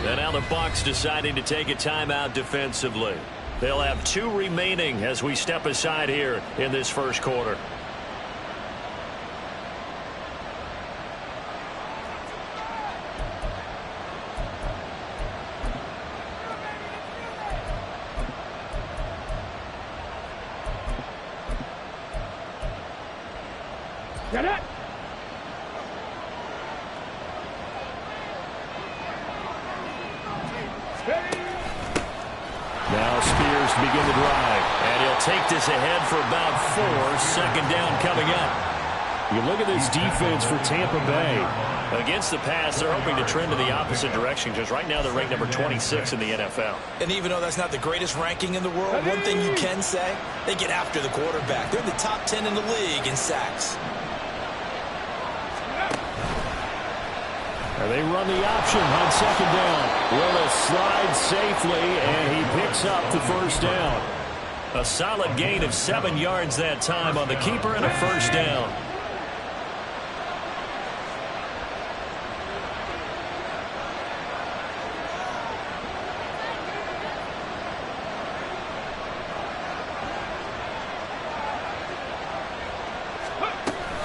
And now the Bucs deciding to take a timeout defensively. They'll have 2 remaining as we step aside here in this first quarter. Get it! Now Spears to begin the drive. And he'll take this ahead for about 4. Second down coming up. You look at this defense for Tampa Bay. Against the pass, they're hoping to trend in the opposite direction because right now they're ranked number 26 in the NFL. And even though that's not the greatest ranking in the world, one thing you can say, they get after the quarterback. They're in the top 10 in the league in sacks. They run the option on second down. Willis slides safely, and he picks up the first down. A solid gain of 7 yards that time on the keeper and a first down.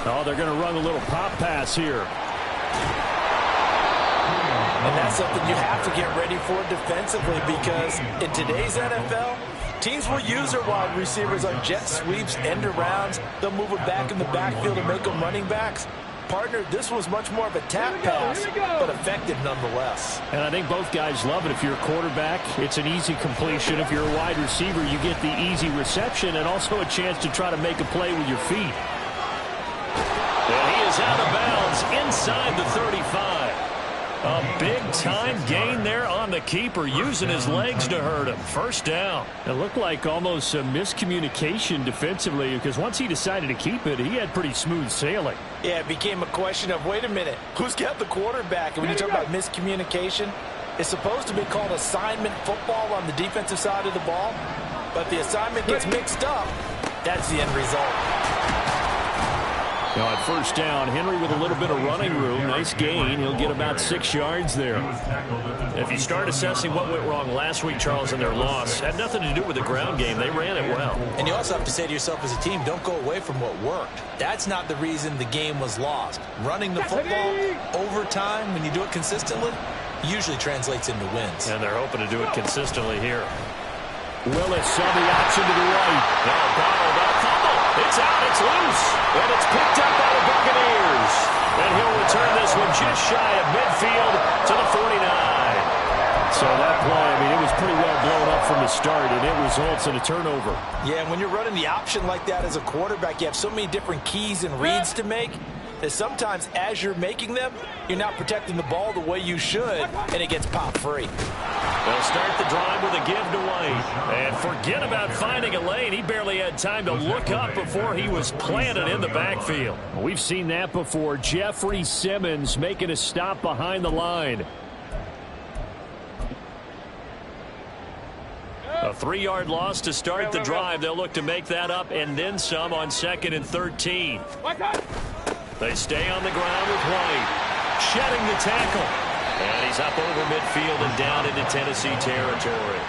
Oh, they're going to run a little pop pass here. And that's something you have to get ready for defensively because in today's NFL, teams will use their wide receivers on jet sweeps, end arounds. They'll move them back in the backfield and make them running backs. Partner, this was much more of a tap pass, but effective nonetheless. And I think both guys love it. If you're a quarterback, it's an easy completion. If you're a wide receiver, you get the easy reception and also a chance to try to make a play with your feet. And he is out of bounds inside the 35. A big-time gain there on the keeper, using his legs to hurt him. First down. It looked like almost a miscommunication defensively because once he decided to keep it, he had pretty smooth sailing. Yeah, it became a question of, wait a minute, who's got the quarterback? And when you talk about miscommunication, it's supposed to be called assignment football on the defensive side of the ball. But the assignment gets mixed up. That's the end result. Now at first down, Henry with a little bit of running room. Nice gain. He'll get about 6 yards there. If you start assessing what went wrong last week, Charles, in their loss, had nothing to do with the ground game. They ran it well. And you also have to say to yourself as a team, don't go away from what worked. That's not the reason the game was lost. Running the football over time, when you do it consistently, usually translates into wins. And they're hoping to do it consistently here. Willis saw the option to the right. Now bottled up. It's out, it's loose, and it's picked up by the Buccaneers. And he'll return this one just shy of midfield to the 49. So that play, I mean, it was pretty well blown up from the start, and it results in a turnover. Yeah, and when you're running the option like that as a quarterback, you have so many different keys and reads to make that sometimes as you're making them, you're not protecting the ball the way you should, and it gets popped free. They'll start the drive with a give to White. And forget about finding a lane. He barely had time to look up before he was planted in the backfield. We've seen that before. Jeffrey Simmons making a stop behind the line. A 3-yard loss to start the drive. They'll look to make that up and then some on 2nd and 13. They stay on the ground with White. Shedding the tackle. And he's up over midfield and down into Tennessee territory.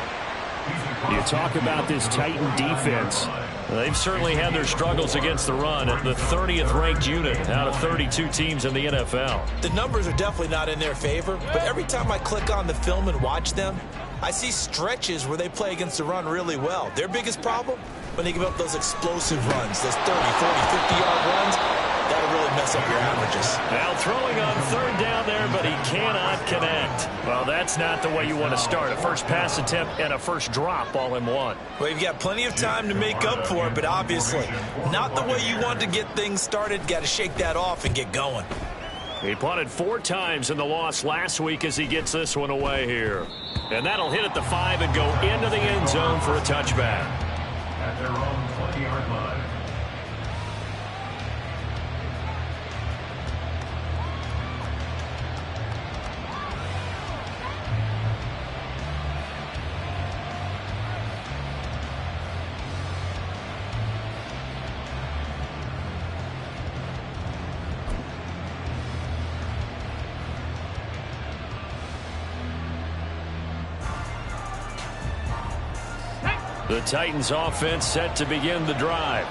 You talk about this Titan defense. They've certainly had their struggles against the run. The 30th ranked unit out of 32 teams in the NFL. The numbers are definitely not in their favor, but every time I click on the film and watch them, I see stretches where they play against the run really well. Their biggest problem, when they give up those explosive runs, those 30, 40, 50-yard runs, that'll really mess up your averages. Now throwing on 3rd down there, but he cannot connect. Well, that's not the way you want to start. A first pass attempt and a first drop all in one. Well, you've got plenty of time to make up for it, but obviously not the way you want to get things started. Got to shake that off and get going. He punted 4 times in the loss last week as he gets this one away here. And that'll hit at the 5 and go into the end zone for a touchback. At their own 20-yard line. The Titans offense set to begin the drive.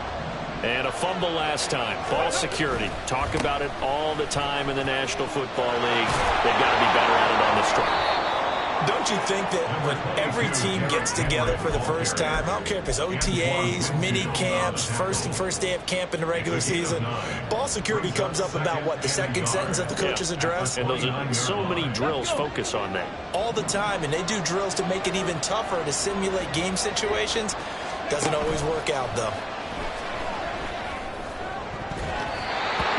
And a fumble last time. Ball security. Talk about it all the time in the National Football League. They've got to be better at it on this drive. Don't you think that when every team gets together for the first time, I don't care if it's OTAs, mini camps, first day of camp in the regular season, ball security comes up about what, the second sentence of the coach's address? And those are so many drills focus on that. All the time, and they do drills to make it even tougher to simulate game situations. Doesn't always work out, though.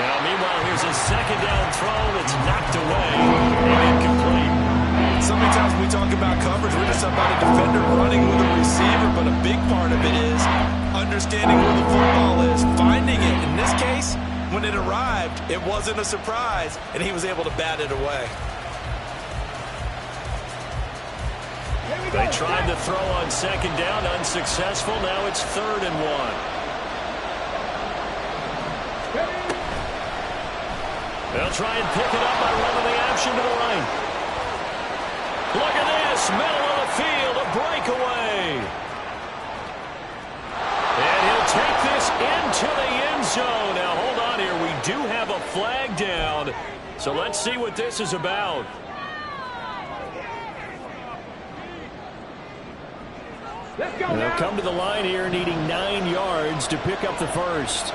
Now, meanwhile, here's a second down throw that's knocked away and incomplete. So many times when we talk about coverage, we're just about a defender running with a receiver, but a big part of it is understanding where the football is, finding it. In this case, when it arrived, it wasn't a surprise, and he was able to bat it away. They tried to throw on second down, unsuccessful. Now it's 3rd and 1. They'll try and pick it up by running the option to the right. Look at this, middle of the field, a breakaway. And he'll take this into the end zone. Now, hold on here. We do have a flag down. So let's see what this is about. They'll come to the line here needing 9 yards to pick up the first.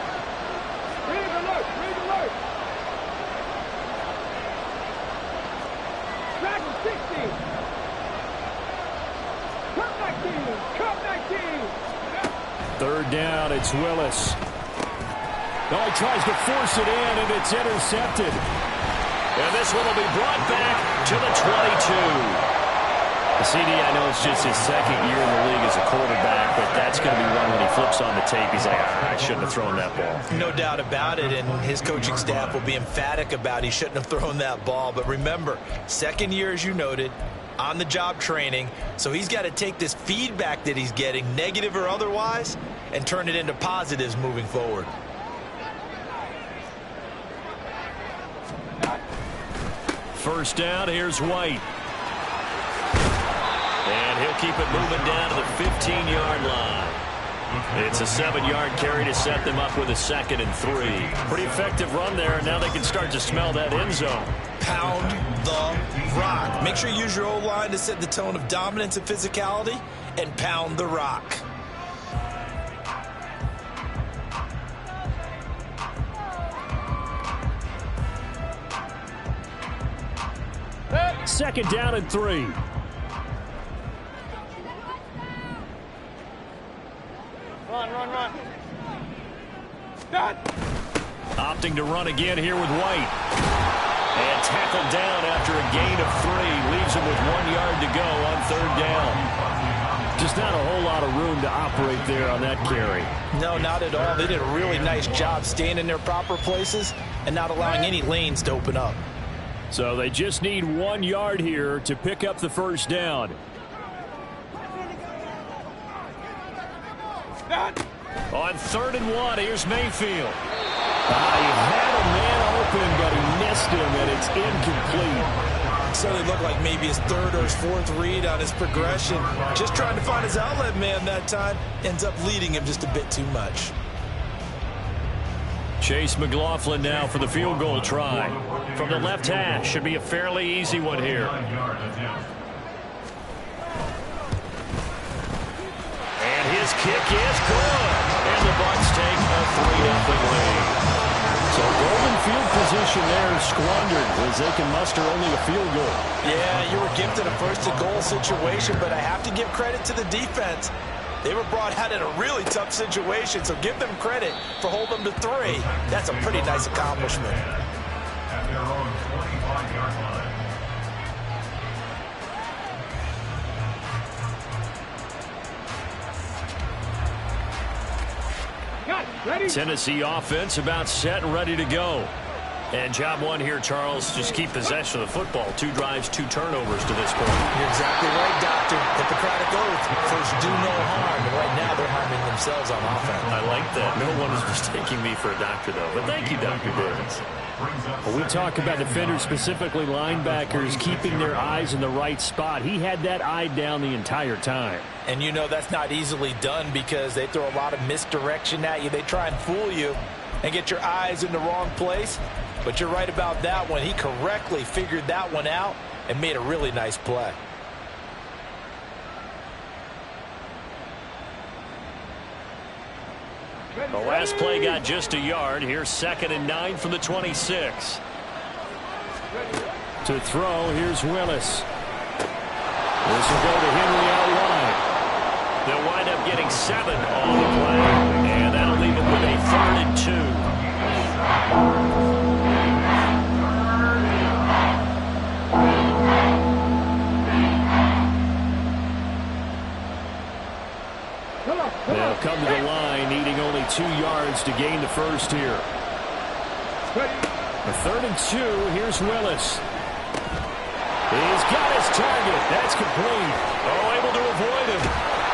Third down, it's Willis. Oh, he tries to force it in, and it's intercepted. And this one will be brought back to the 22. CD, I know it's just his second year in the league as a quarterback, but that's going to be one when he flips on the tape. He's like, I shouldn't have thrown that ball. No doubt about it, and his coaching staff will be emphatic about he shouldn't have thrown that ball. But remember, second year, as you noted, on-the-job training, so he's got to take this feedback that he's getting, negative or otherwise, and turn it into positives moving forward. First down, here's White. And he'll keep it moving down to the 15-yard line. It's a 7-yard carry to set them up with a 2nd and 3. Pretty effective run there, and now they can start to smell that end zone. Pound the rock. Make sure you use your O-line to set the tone of dominance and physicality, and pound the rock. Second down and 3. Run. Opting to run again here with White. And tackled down after a gain of 3. Leaves him with 1 yard to go on 3rd down. Just not a whole lot of room to operate there on that carry. No, not at all. They did a really nice job staying in their proper places and not allowing any lanes to open up. So they just need 1 yard here to pick up the first down. On 3rd and 1, here's Mayfield. He had a man open, but he missed him, and it's incomplete. So they look like maybe his 3rd or his 4th read on his progression. Just trying to find his outlet man that time. Ends up leading him just a bit too much. Chase McLaughlin now for the field goal try. From the left hash, should be a fairly easy one here. And his kick is good. And the Bucs take a 3-0 lead. So golden field position there squandered as they can muster only a field goal. Yeah, you were gifted a 1st-and-goal situation, but I have to give credit to the defense. They were brought out in a really tough situation, so give them credit for holding them to 3. That's a pretty nice accomplishment. At their own 25-yard line. Tennessee offense about set and ready to go. And job one here, Charles, just keep possession of the football. 2 drives, 2 turnovers to this point. You're exactly right, Doctor. Hippocratic oath. First, do no harm. And right now, they're harming themselves on offense. I like that. No one is mistaking me for a doctor, though. But thank you, Dr. Davis. Well, we talk about defenders, specifically linebackers, keeping their eyes in the right spot. He had that eye down the entire time. And you know that's not easily done because they throw a lot of misdirection at you. They try and fool you and get your eyes in the wrong place. But you're right about that one. He correctly figured that one out and made a really nice play. The last play got just a yard. Here's 2nd and 9 from the 26. To throw, here's Willis. This will go to Henry out wide. They'll wind up getting 7 on the play, and that'll leave it with a 3rd and 2. They'll come to the line, needing only 2 yards to gain the first here. A 3rd and 2, here's Willis. He's got his target. That's complete. Oh, able to avoid him.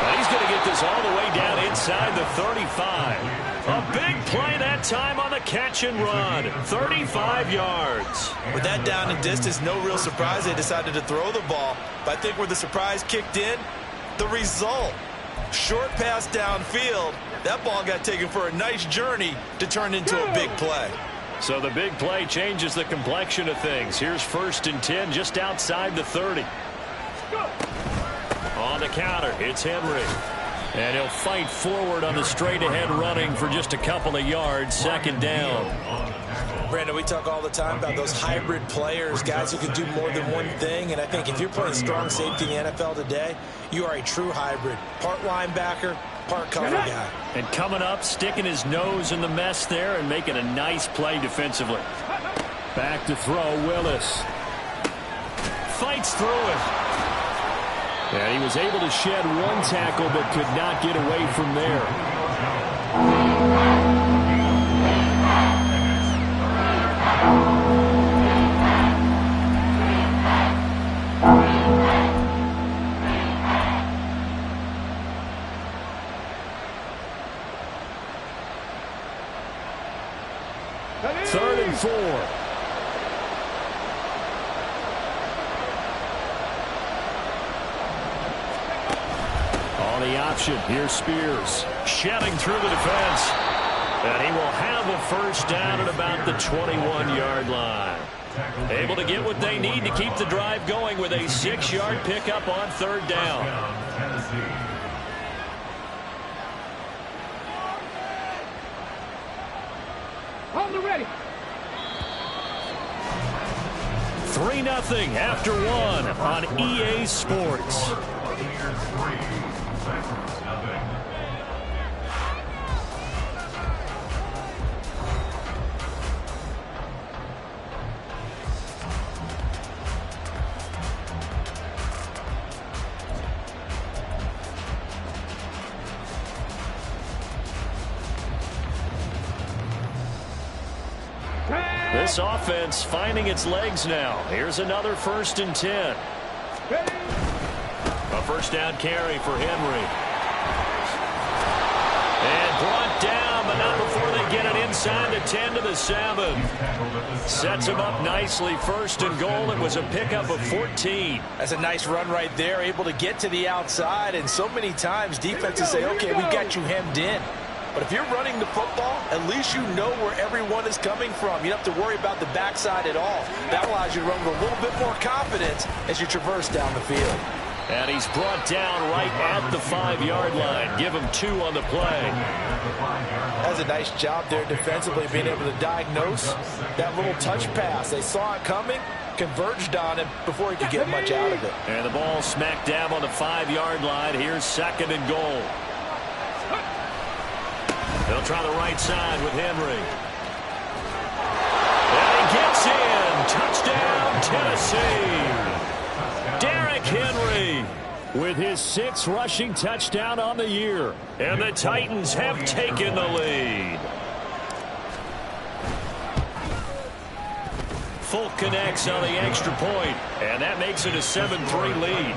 Well, he's going to get this all the way down inside the 35. A big play that time on the catch and run. 35 yards. With that down and distance, no real surprise they decided to throw the ball. But I think where the surprise kicked in, the result. Short pass downfield. That ball got taken for a nice journey to turn into a big play. So the big play changes the complexion of things. Here's 1st and 10 just outside the 30. On the counter, it's Henry. And he'll fight forward on the straight-ahead running for just a couple of yards. 2nd down. Brandon, we talk all the time about those hybrid players, guys who can do more than one thing. And I think if you're playing strong safety in the NFL today, you are a true hybrid. Part linebacker, part cover guy. And coming up, sticking his nose in the mess there and making a nice play defensively. Back to throw, Willis. Fights through it. And he was able to shed 1 tackle but could not get away from there. Third and 4. On the option, here's Spears. Shedding through the defense. And he will have a first down at about the 21-yard line. Able to get what they need to keep the drive going with a 6-yard pickup on 3rd down. Hold it ready. 3-0 after 1 on EA Sports. This offense finding its legs now. Here's another 1st and 10. A first down carry for Henry. And brought down, but not before they get it inside the 10 to the 7. Sets him up nicely. 1st and goal. It was a pickup of 14. That's a nice run right there. Able to get to the outside. And so many times defenses say, okay, we got you hemmed in. But if you're running the football, at least you know where everyone is coming from. You don't have to worry about the backside at all. That allows you to run with a little bit more confidence as you traverse down the field. And he's brought down right at the 5-yard line. Give him 2 on the play. That's a nice job there defensively, being able to diagnose that little touch pass. They saw it coming, converged on him before he could get much out of it. And the ball smack dab on the 5-yard line. Here's 2nd and goal. They'll try the right side with Henry. And he gets in. Touchdown, Tennessee. Derrick Henry with his 6th rushing touchdown on the year. And the Titans have taken the lead. Folk connects on the extra point, and that makes it a 7-3 lead.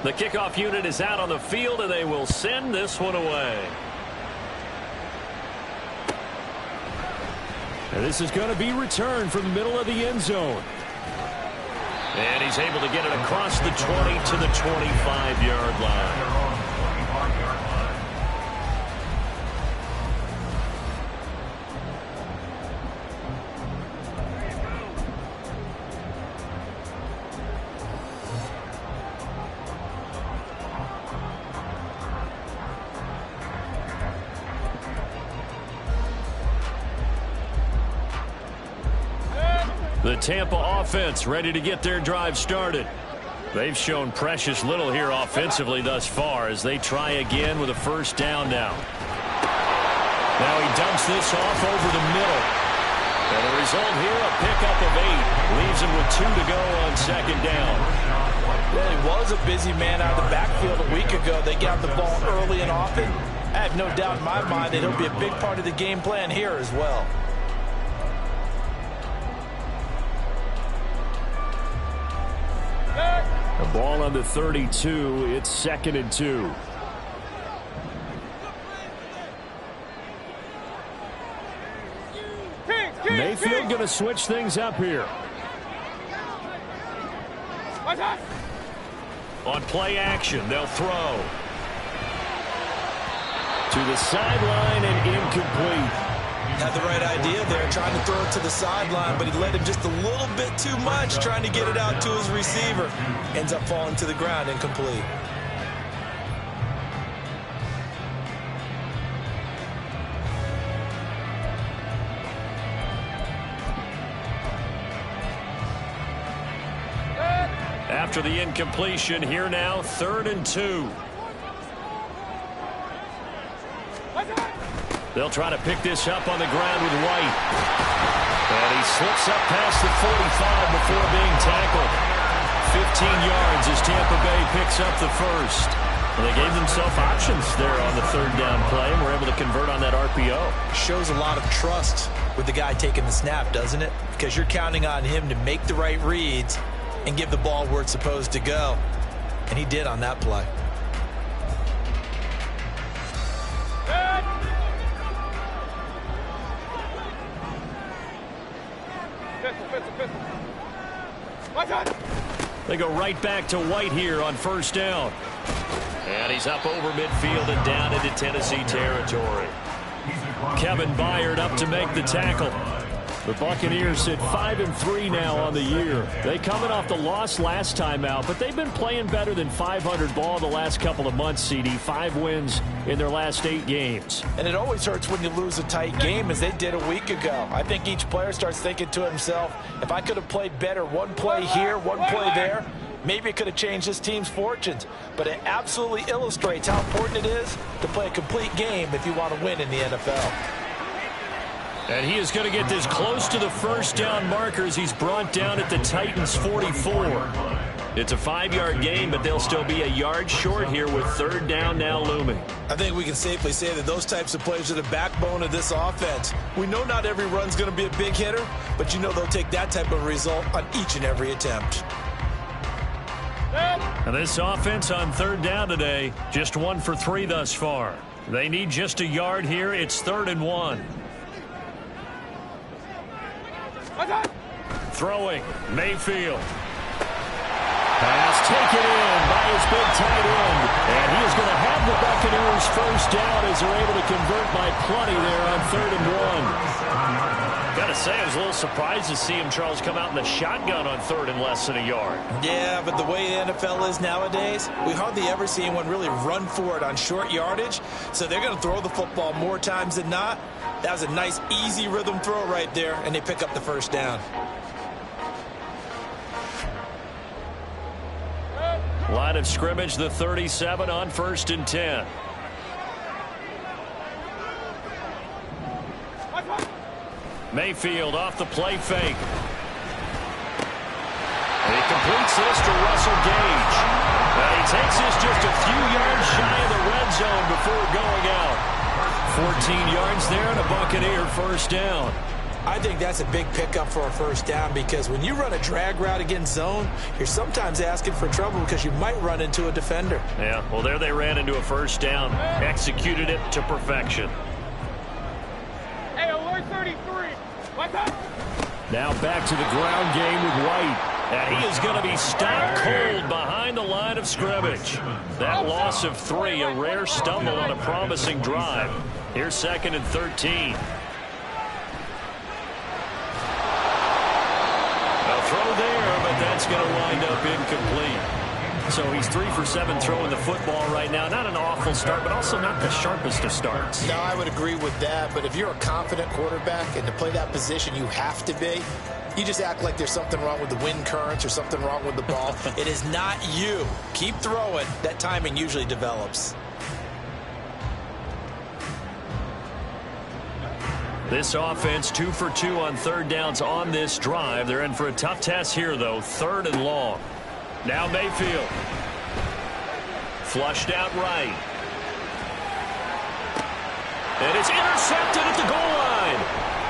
The kickoff unit is out on the field, and they will send this one away. And this is going to be returned from the middle of the end zone. And he's able to get it across the 20 to the 25-yard line. The Tampa offense ready to get their drive started. They've shown precious little here offensively thus far as they try again with a first down now. Now he dumps this off over the middle. And the result here, a pickup of 8. Leaves him with 2 to go on second down. Well, he was a busy man out of the backfield a week ago. They got the ball early and often. I have no doubt in my mind that he'll be a big part of the game plan here as well. The ball on the 32. It's 2nd and 2. Mayfield going to switch things up here. On play action, they'll throw. To the sideline and incomplete. Had the right idea there, trying to throw it to the sideline, but he led him just a little bit too much, trying to get it out to his receiver. Ends up falling to the ground, incomplete. After the incompletion, here now, 3rd and 2. They'll try to pick this up on the ground with White. And he slips up past the 45 before being tackled. 15 yards as Tampa Bay picks up the first. Well, they gave themselves options there on the 3rd down play and were able to convert on that RPO. Shows a lot of trust with the guy taking the snap, doesn't it? Because you're counting on him to make the right reads and give the ball where it's supposed to go. And he did on that play. They go right back to White here on 1st down. And he's up over midfield and down into Tennessee territory. Kevin Byard up to make the tackle. The Buccaneers sit 5-3 now on the year. They coming off the loss last time out, but they've been playing better than 500 ball the last couple of months, CD. 5 wins in their last 8 games. And it always hurts when you lose a tight game, as they did a week ago. I think each player starts thinking to himself, if I could have played better one play here, one play there, maybe it could have changed this team's fortunes. But it absolutely illustrates how important it is to play a complete game if you want to win in the NFL. And he is going to get this close to the 1st down markers. He's brought down at the Titans' 44. It's a 5-yard gain, but they'll still be a yard short here with 3rd down now looming. I think we can safely say that those types of plays are the backbone of this offense. We know not every run's going to be a big hitter, but you know they'll take that type of result on each and every attempt. And this offense on 3rd down today, just 1 for 3 thus far. They need just a yard here. It's 3rd and 1. Throwing, Mayfield. Pass taken in by his big tight end. And he is going to have the Buccaneers 1st down as they're able to convert by plenty there on 3rd and 1. Got to say, I was a little surprised to see him, Charles, come out in the shotgun on 3rd and less than a yard. Yeah, but the way the NFL is nowadays, we hardly ever see anyone really run for it on short yardage. So they're going to throw the football more times than not. That was a nice, easy rhythm throw right there, and they pick up the 1st down. Line of scrimmage, the 37 on 1st and 10. Mayfield off the play fake. And he completes this to Russell Gage. And he takes this just a few yards shy of the red zone before going out. 14 yards there and a Buccaneer first down. I think that's a big pickup for a first down because when you run a drag route against zone, you're sometimes asking for trouble because you might run into a defender. Yeah, well, there they ran into a first down. Executed it to perfection. Hey, alert 33. What's up? Now back to the ground game with White. And he is going to be stopped cold behind the line of scrimmage. That loss of 3, a rare stumble on a promising drive. Here's 2nd and 13. Throw there, but that's going to wind up incomplete. So he's 3 for 7 throwing the football right now. Not an awful start, but also not the sharpest of starts. No, I would agree with that. But if you're a confident quarterback and to play that position, you have to be. You just act like there's something wrong with the wind currents or something wrong with the ball. It is not you. Keep throwing. That timing usually develops. This offense 2 for 2 on third downs on this drive. They're in for a tough test here, though. 3rd and long. Now Mayfield. Flushed out right. And it's intercepted at the goal line.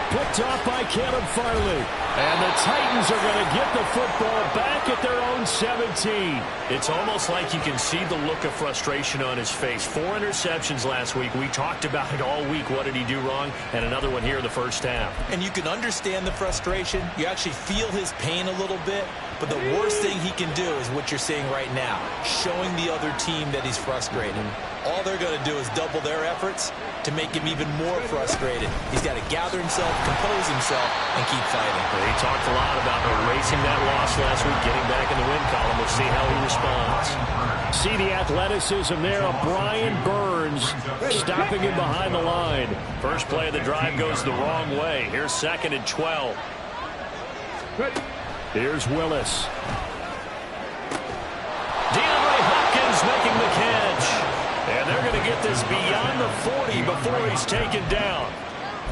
Picked off by Caleb Farley. And the Titans are going to get the football back at their own 17. It's almost like you can see the look of frustration on his face. 4 interceptions last week. We talked about it all week. What did he do wrong? And another one here in the first half. And you can understand the frustration. You actually feel his pain a little bit. But the worst thing he can do is what you're seeing right now, showing the other team that he's frustrated. All they're going to do is double their efforts to make him even more frustrated. He's got to gather himself, compose himself, and keep fighting. He talked a lot about erasing that loss last week, getting back in the win column. We'll see how he responds. See the athleticism there of Brian Burns stopping him behind the line. First play of the drive goes the wrong way. Here's 2nd and 12. Here's Willis. DeAndre Hopkins making the catch. And they're going to get this beyond the 40 before he's taken down.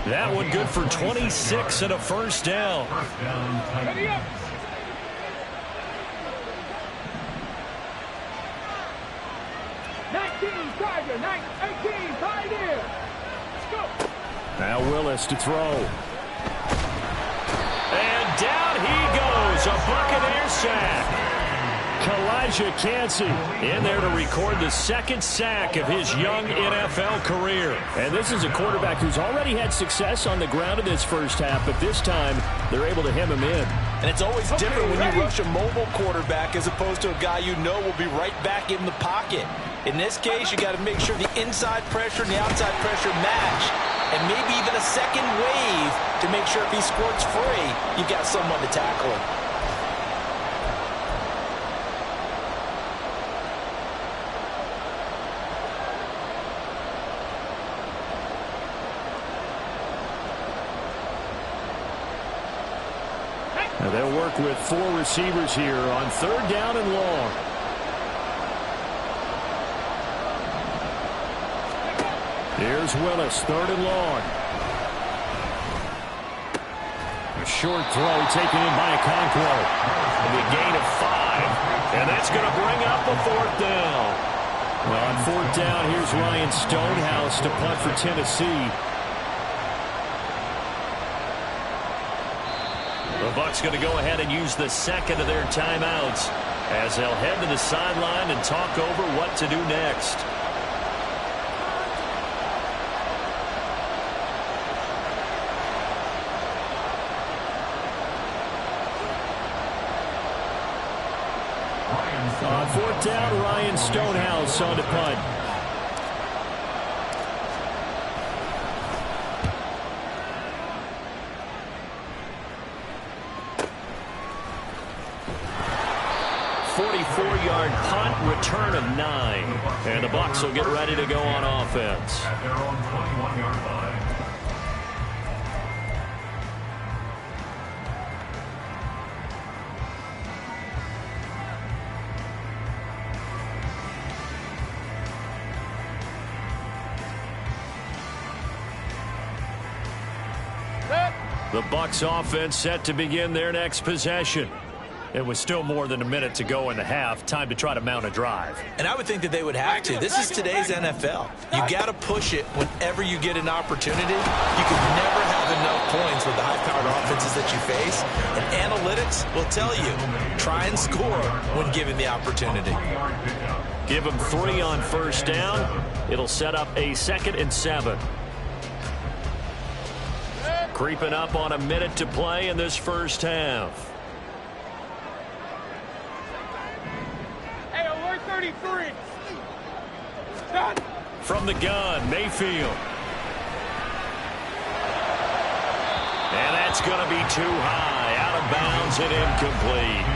That one good for 26 and a first down. Ready up. Tiger, 18, Pioneer. Let's go. Now Willis to throw. And down he goes. A Buccaneer sack. Kalijah Kancey in there to record the 2nd sack of his young NFL career. And this is a quarterback who's already had success on the ground in this first half, but this time they're able to hem him in. And it's always different when you rush a mobile quarterback as opposed to a guy you know will be right back in the pocket. In this case, you got to make sure the inside pressure and the outside pressure match. And maybe even a second wave to make sure if he squirts free, you've got someone to tackle him. Now they'll work with 4 receivers here on 3rd down and long. Here's Willis, 3rd and long. A short throw taken in by Okonkwo. And a gain of 5. And that's going to bring up a 4th down. Well, on 4th down, here's Ryan Stonehouse to punt for Tennessee. The Bucs going to go ahead and use the 2nd of their timeouts as they'll head to the sideline and talk over what to do next. On 4th down, Ryan Stonehouse on to punt. Yard punt, return of 9. And the Bucs will get ready to go on offense. At their own 21-yard line. Set. The Bucs offense set to begin their next possession. It was still more than a minute to go in the half. Time to try to mount a drive. And I would think that they would have to. This is today's NFL. You got to push it whenever you get an opportunity. You can never have enough points with the high-powered offenses that you face. And analytics will tell you, try and score when given the opportunity. Give them 3 on first down. It'll set up a 2nd and 7. Creeping up on a minute to play in this first half. 33. Done. From the gun, Mayfield. And that's going to be too high. Out of bounds and incomplete.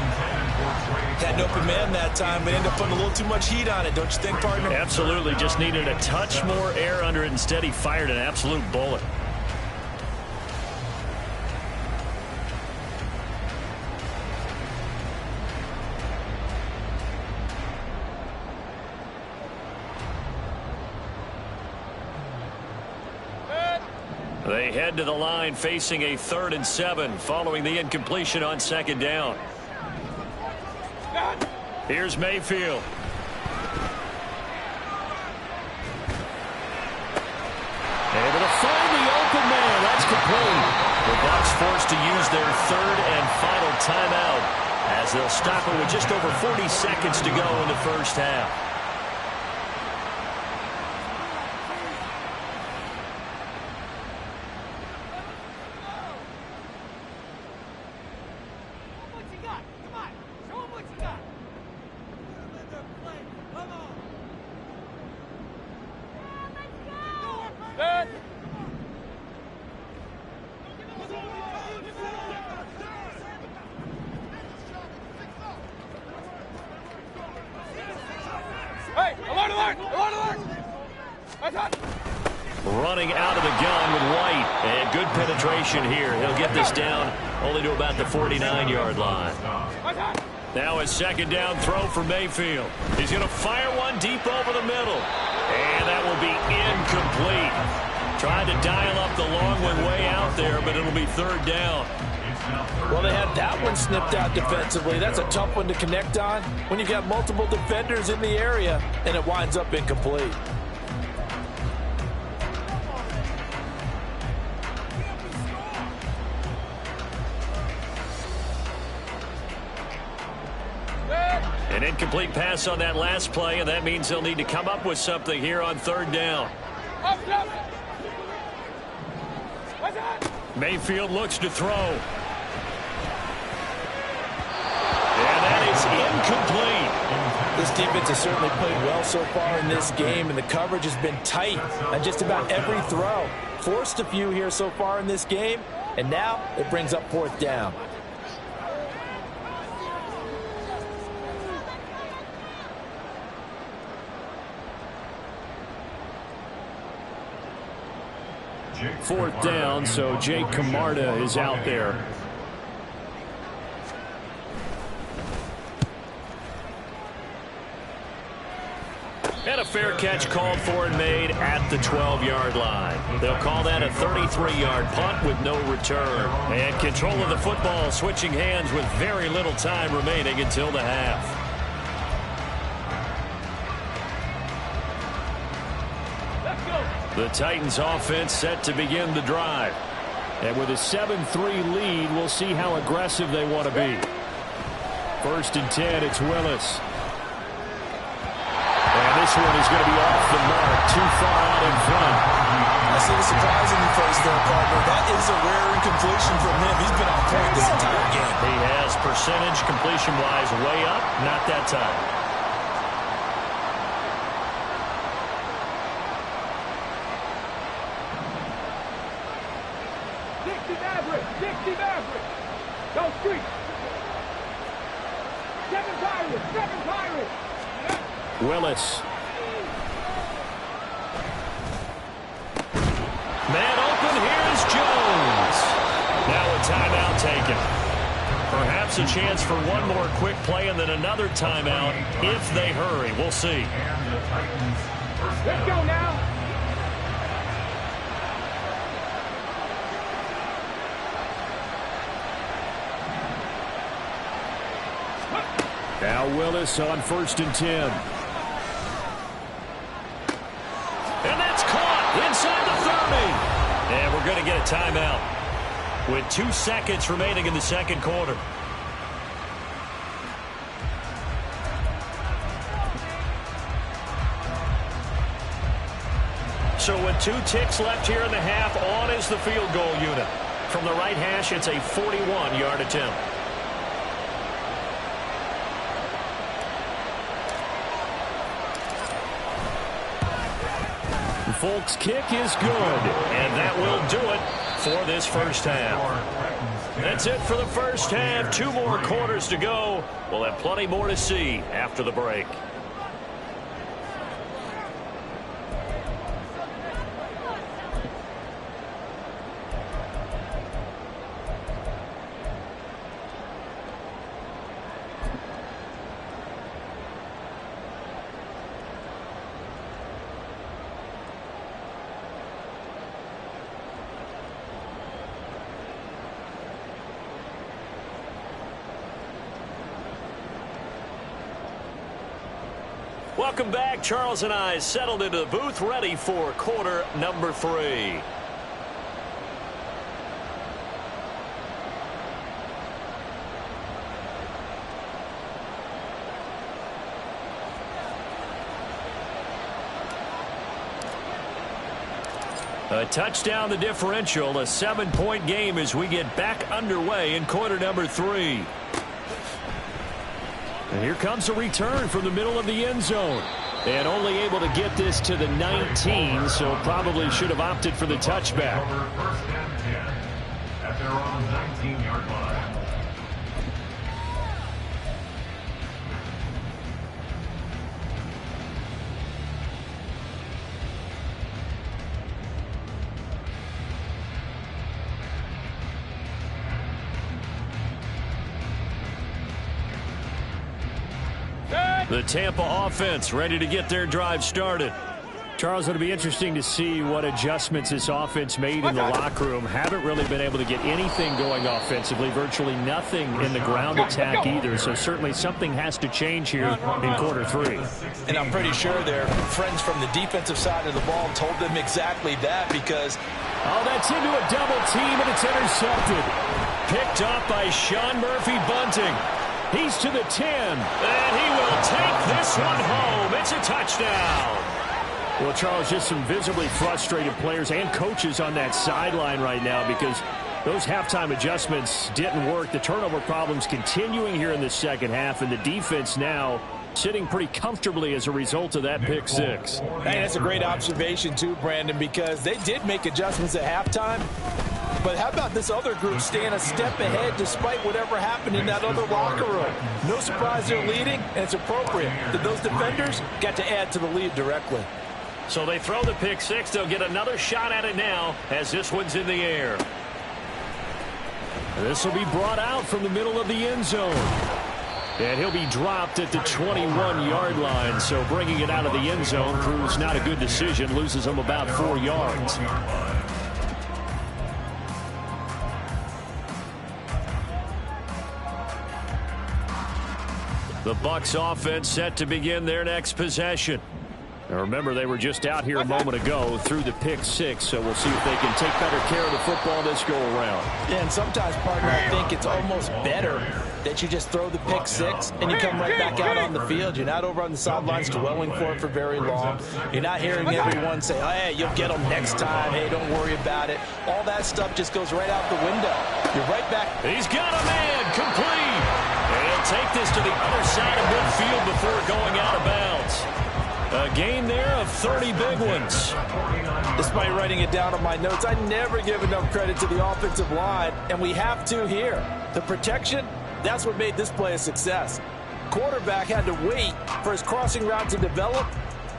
Had an open man that time, but ended up putting a little too much heat on it, don't you think, partner? Absolutely. Just needed a touch more air under it. Instead, he fired an absolute bullet. They head to the line facing a 3rd and 7 following the incompletion on 2nd down. Here's Mayfield. Able to find the open man. That's complete. The Bucs forced to use their 3rd and final timeout as they'll stop it with just over 40 seconds to go in the first half. Running out of the gun with White. And good penetration here. He'll get this down only to about the 49-yard line. Now a 2nd down throw for Mayfield. He's going to fire one deep over the middle. And that will be incomplete. Tried to dial up the long one way out there, but it'll be 3rd down. Well, they had that one snipped out defensively. That's a tough one to connect on when you've got multiple defenders in the area, and it winds up incomplete. An incomplete pass on that last play, and that means they'll need to come up with something here on 3rd down. Mayfield looks to throw. And that is incomplete. This defense has certainly played well so far in this game, and the coverage has been tight on just about every throw. Forced a few here so far in this game, and now it brings up 4th down. Fourth down, so Jake Camarda is out there. And a fair catch called for and made at the 12-yard line. They'll call that a 33-yard punt with no return. And control of the football switching hands with very little time remaining until the half. The Titans offense set to begin the drive. And with a 7-3 lead, we'll see how aggressive they want to be. 1st and 10, it's Willis. And this one is going to be off the mark, too far out in front. I see the surprise in your face there, partner. That is a rare incompletion from him. He's been on point this entire game. He has percentage completion-wise way up, not that time. 60 Mavericks. Go street. 7 Pirates. 7 Pirates. Willis. Man open. Here's Jones. Now a timeout taken. Perhaps a chance for one more quick play and then another timeout if they hurry. We'll see. Let's go now. Now Willis on 1st and 10. And that's caught inside the 30. And we're going to get a timeout with 2 seconds remaining in the second quarter. So with 2 ticks left here in the half, on is the field goal unit. From the right hash, it's a 41-yard attempt. Folks' kick is good. And that will do it for this first half. That's it for the first half. 2 more quarters to go. We'll have plenty more to see after the break. Welcome back. Charles and I settled into the booth, ready for quarter number 3. A touchdown the differential, a 7-point game as we get back underway in quarter number 3. And here comes a return from the middle of the end zone. And only able to get this to the 19, so probably should have opted for the touchback. First and 10 at their own 19-yard line. The Tampa offense ready to get their drive started. Charles, it'll be interesting to see what adjustments this offense made in the locker room. Haven't really been able to get anything going offensively, virtually nothing in the ground attack either. So certainly something has to change here in quarter 3. And I'm pretty sure their friends from the defensive side of the ball told them exactly that, because oh, that's into a double team, and it's intercepted. Picked up by Sean Murphy-Bunting. He's to the 10. And he will take this one home. It's a touchdown. Well, Charles, just some visibly frustrated players and coaches on that sideline right now because those halftime adjustments didn't work. The turnover problems continuing here in the second half, and the defense now sitting pretty comfortably as a result of that pick 6. Hey, that's a great observation too, Brandon, because they did make adjustments at halftime. But how about this other group staying a step ahead despite whatever happened in that other locker room? No surprise they're leading, and it's appropriate that those defenders got to add to the lead directly. So they throw the pick 6. They'll get another shot at it now as this one's in the air. This will be brought out from the middle of the end zone. And he'll be dropped at the 21-yard line. So bringing it out of the end zone proves not a good decision. Loses him about 4 yards. The Bucs offense set to begin their next possession. Now remember, they were just out here a moment ago through the pick 6, so we'll see if they can take better care of the football this go-around. Yeah, and sometimes, partner, I think it's almost better that you just throw the pick 6 and you come right back out on the field. You're not over on the sidelines dwelling for it for very long. You're not hearing everyone say, oh, hey, you'll get them next time. Hey, don't worry about it. All that stuff just goes right out the window. You're right back. He's got a man complete. And he'll take this to the other side of midfield before going out of bounds. A gain there of 30 big ones. Despite writing it down on my notes, I never give enough credit to the offensive line, and we have to here. The protection, that's what made this play a success. Quarterback had to wait for his crossing route to develop,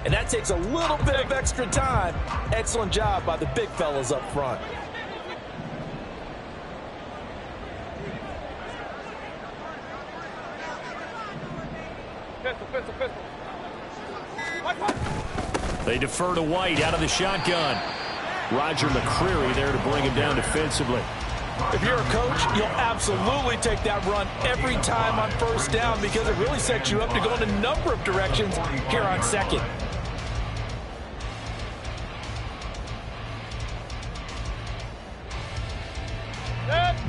and that takes a little bit of extra time. Excellent job by the big fellas up front. Pistol. They defer to White out of the shotgun. Roger McCreary there to bring him down defensively. If you're a coach, you'll absolutely take that run every time on first down because it really sets you up to go in a number of directions here on second.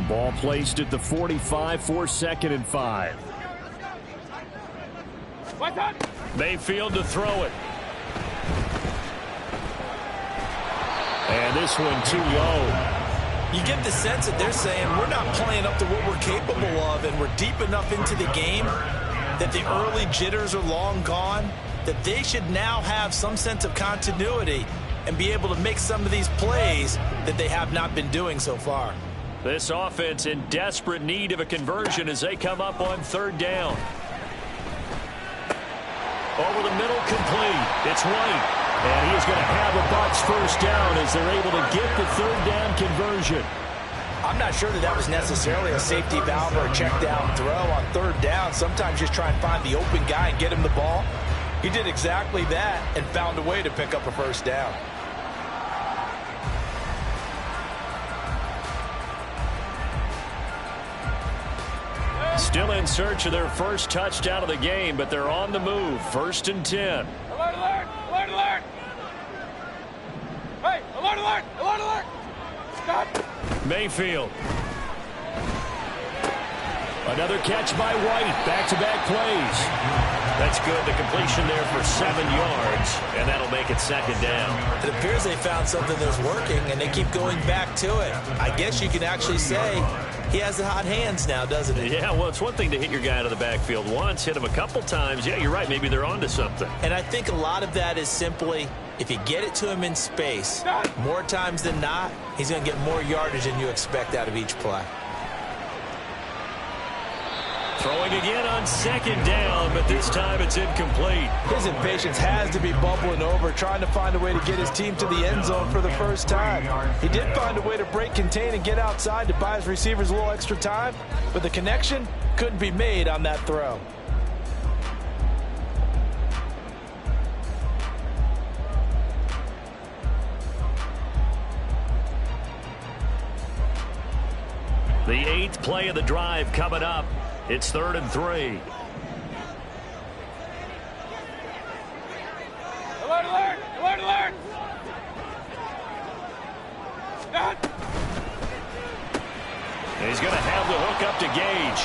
Ball placed at the 45 for 2nd and 5. Mayfield to throw it. And this one too low. You get the sense that they're saying we're not playing up to what we're capable of, and we're deep enough into the game that the early jitters are long gone, that they should now have some sense of continuity and be able to make some of these plays that they have not been doing so far. This offense in desperate need of a conversion as they come up on 3rd down. Over the middle, complete. It's White. And he is going to have a Bucs first down as they're able to get the 3rd down conversion. I'm not sure that was necessarily a safety valve or a check down throw on 3rd down. Sometimes just try and find the open guy and get him the ball. He did exactly that and found a way to pick up a first down. Still in search of their first touchdown of the game, but they're on the move. 1st and 10. Alert, alert! Alert, alert! Hey, alert, alert! Alert, alert! Stop! Mayfield. Another catch by White. Back-to-back plays. That's good. The completion there for 7 yards, and that'll make it 2nd down. It appears they found something that's working, and they keep going back to it. I guess you can actually say he has the hot hands now, doesn't he? Yeah, well, it's one thing to hit your guy out of the backfield once, hit him a couple times. Yeah, you're right. Maybe they're onto something. And I think a lot of that is simply if you get it to him in space, more times than not, he's going to get more yardage than you expect out of each play. Throwing again on 2nd down, but this time it's incomplete. His impatience has to be bubbling over, trying to find a way to get his team to the end zone for the first time. He did find a way to break contain and get outside to buy his receivers a little extra time, but the connection couldn't be made on that throw. The 8th play of the drive coming up. It's 3rd and 3. Alert, alert! Alert, alert! Stop! And he's going to have the hook up to Gage.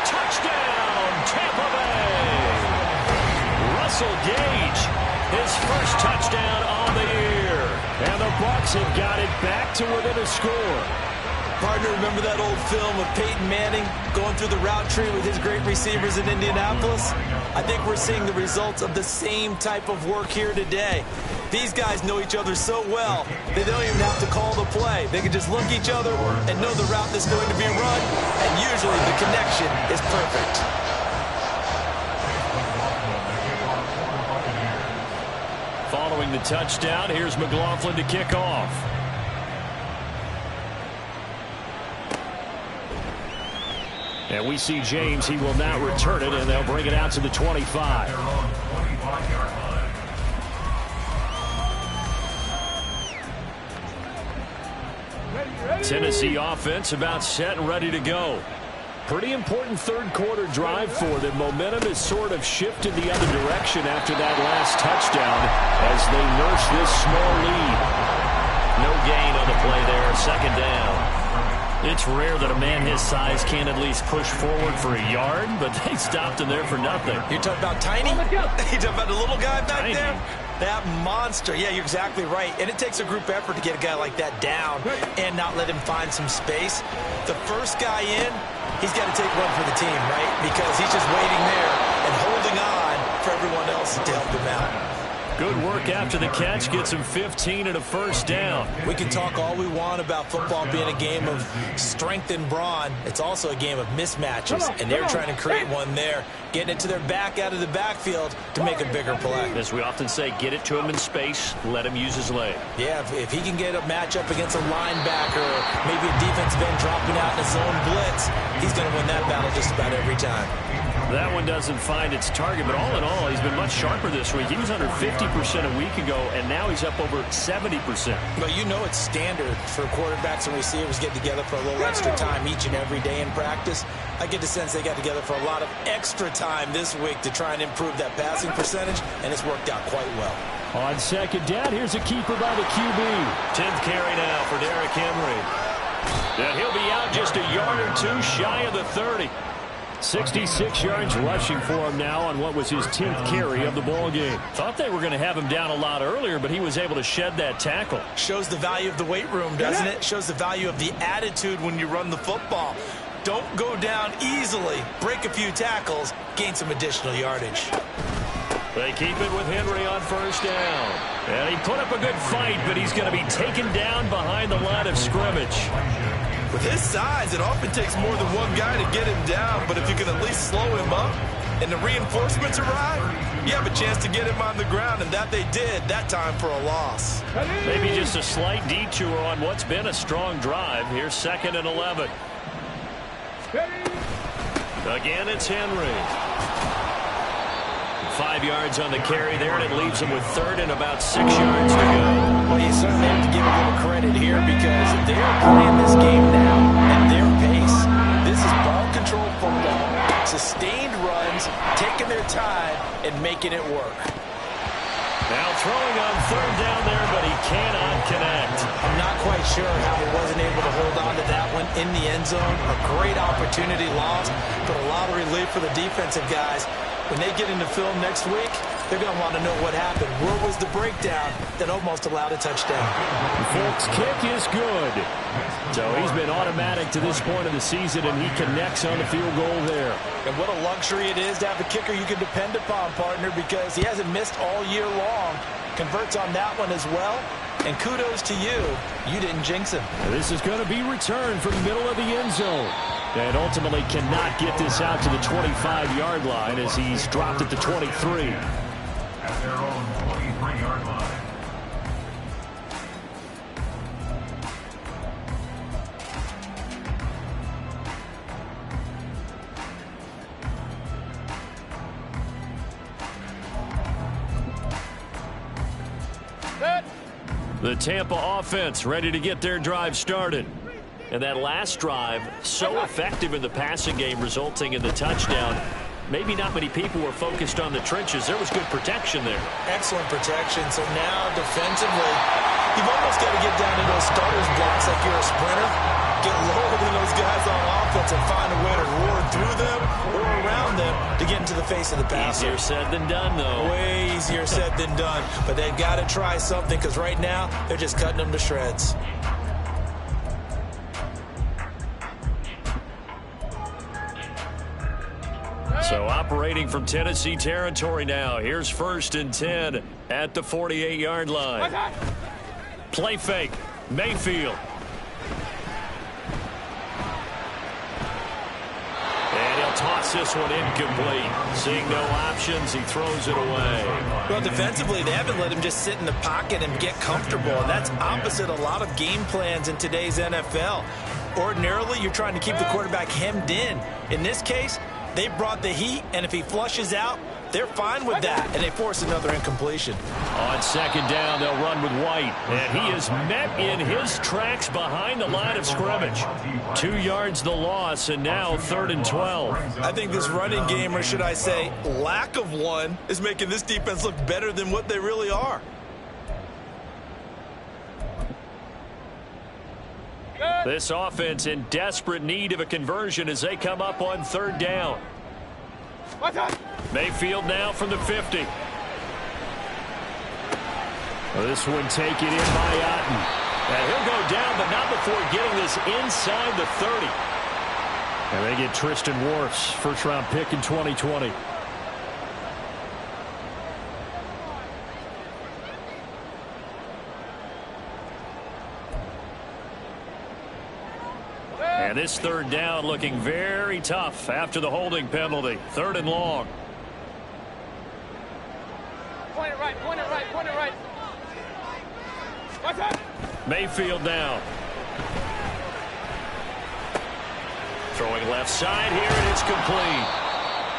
Touchdown, Tampa Bay! Russell Gage, his first touchdown on the year. And the Bucs have got it back to within a score. Partner, remember that old film of Peyton Manning going through the route tree with his great receivers in Indianapolis? I think we're seeing the results of the same type of work here today. These guys know each other so well, they don't even have to call the play. They can just look each other and know the route that's going to be run, and usually the connection is perfect. Following the touchdown, here's McLaughlin to kick off. And we see James. He will not return it, and they'll bring it out to the 25. Tennessee offense about set and ready to go. Pretty important 3rd quarter drive for them. Momentum has sort of shifted the other direction after that last touchdown as they nurse this small lead. No gain on the play there. 2nd down. It's rare that a man his size can't at least push forward for a yard, but they stopped him there for nothing. You're talking about Tiny? You're talking about the little guy back Tiny. there? That monster. Yeah, you're exactly right. And it takes a group effort to get a guy like that down and not let him find some space. The first guy in, he's got to take one for the team, right? Because he's just waiting there and holding on for everyone else to help him out. Good work after the catch. Gets him 15 and a first down. We can talk all we want about football being a game of strength and brawn. It's also a game of mismatches, and they're trying to create one there, getting it to their back out of the backfield to make a bigger play. As we often say, get it to him in space, let him use his leg. Yeah, if he can get a matchup against a linebacker, maybe a defensive end dropping out in a zone blitz, he's going to win that battle just about every time. That one doesn't find its target, but all in all, he's been much sharper this week. He was under 50% a week ago, and now he's up over 70%. But you know it's standard for quarterbacks and receivers getting together for a little extra time each and every day in practice. I get the sense they got together for a lot of extra time this week to try and improve that passing percentage, and it's worked out quite well. On second down, here's a keeper by the QB. 10th carry now for Derrick Henry. And he'll be out just a yard or two shy of the 30. 66 yards rushing for him now on what was his 10th carry of the ball game. Thought they were going to have him down a lot earlier, but he was able to shed that tackle. Shows the value of the weight room, doesn't it? Shows the value of the attitude when you run the football. Don't go down easily. Break a few tackles. Gain some additional yardage. They keep it with Henry on first down. And he put up a good fight, but he's going to be taken down behind the line of scrimmage. With his size, it often takes more than one guy to get him down, but if you can at least slow him up and the reinforcements arrive, you have a chance to get him on the ground, and that they did that time for a loss. Maybe just a slight detour on what's been a strong drive. Here's 2nd and 11. Again, it's Henry. 5 yards on the carry there, and it leaves him with 3rd and about 6 yards to go. Well, you certainly have to give a little credit here because they're playing this game now at their pace. This is ball control football, sustained runs, taking their time, and making it work. Now throwing on 3rd down there, but he cannot connect. I'm not quite sure how he wasn't able to hold on to that one in the end zone. A great opportunity lost, but a lot of relief for the defensive guys. When they get into film next week, they're going to want to know what happened. Where was the breakdown that almost allowed a touchdown? Folks' kick is good. So he's been automatic to this point of the season, and he connects on the field goal there. And what a luxury it is to have a kicker you can depend upon, partner, because he hasn't missed all year long. Converts on that one as well. And kudos to you. You didn't jinx him. This is going to be returned from the middle of the end zone. And ultimately cannot get this out to the 25-yard line as he's dropped at the 23. At their own 23-yard line. The Tampa offense ready to get their drive started. And that last drive, so effective in the passing game, resulting in the touchdown. Maybe not many people were focused on the trenches. There was good protection there. Excellent protection. So now, defensively, you've almost got to get down to those starters blocks like you're a sprinter. Get lower than those guys on offense and find a way to roar through them or around them to get into the face of the passer. Easier said than done, though. Way easier said than done. But they've got to try something because right now, they're just cutting them to shreds. So operating from Tennessee territory now. Here's 1st and 10 at the 48-yard line. Play fake. Mayfield. And he'll toss this one incomplete. Seeing no options, he throws it away. Well, defensively, they haven't let him just sit in the pocket and get comfortable. And that's opposite a lot of game plans in today's NFL. Ordinarily, you're trying to keep the quarterback hemmed in. In this case, they brought the heat, and if he flushes out, they're fine with that, and they force another incompletion. On 2nd down, they'll run with White, and he is met in his tracks behind the line of scrimmage. 2 yards the loss, and now 3rd and 12. I think this running game, or should I say lack of one, is making this defense look better than what they really are. This offense in desperate need of a conversion as they come up on 3rd down. Mayfield now from the 50. This one taken in by Otten. And he'll go down, but not before getting this inside the 30. And they get Tristan Wirfs, first-round pick in 2020. And this 3rd down looking very tough after the holding penalty. 3rd and long. Point it right, point it right, point it right. Watch out! Mayfield now. Throwing left side here, and it's complete.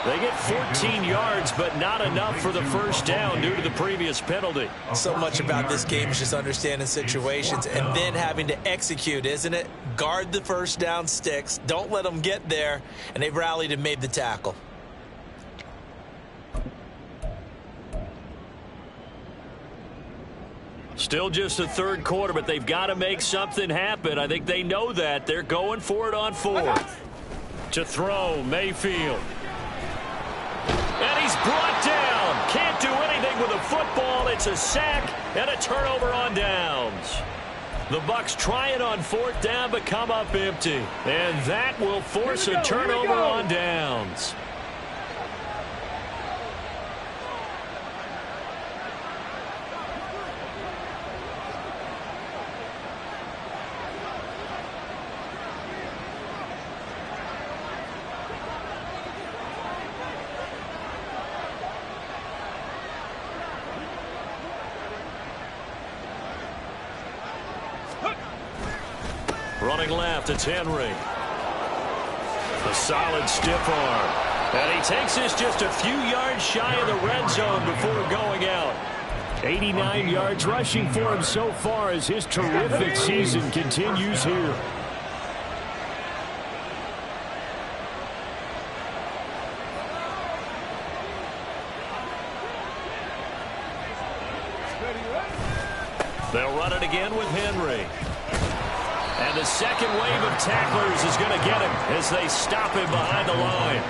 They get 14 yards, but not enough for the first down due to the previous penalty. So much about this game is just understanding situations and then having to execute, isn't it? Guard the first down sticks. Don't let them get there. And they rallied and made the tackle. Still just the third quarter, but they've got to make something happen. I think they know that. They're going for it on fourth. To throw, Mayfield. And he's brought down. Can't do anything with a football. It's a sack and a turnover on downs. The Bucs try it on fourth down, but come up empty. And that will force a turnover on downs. Running left, it's Henry. A solid stiff arm. And he takes this just a few yards shy of the red zone before going out. 89 yards rushing for him so far as his terrific season continues here. They'll run it again with Henry. And the second wave of tacklers is going to get him as they stop him behind the line.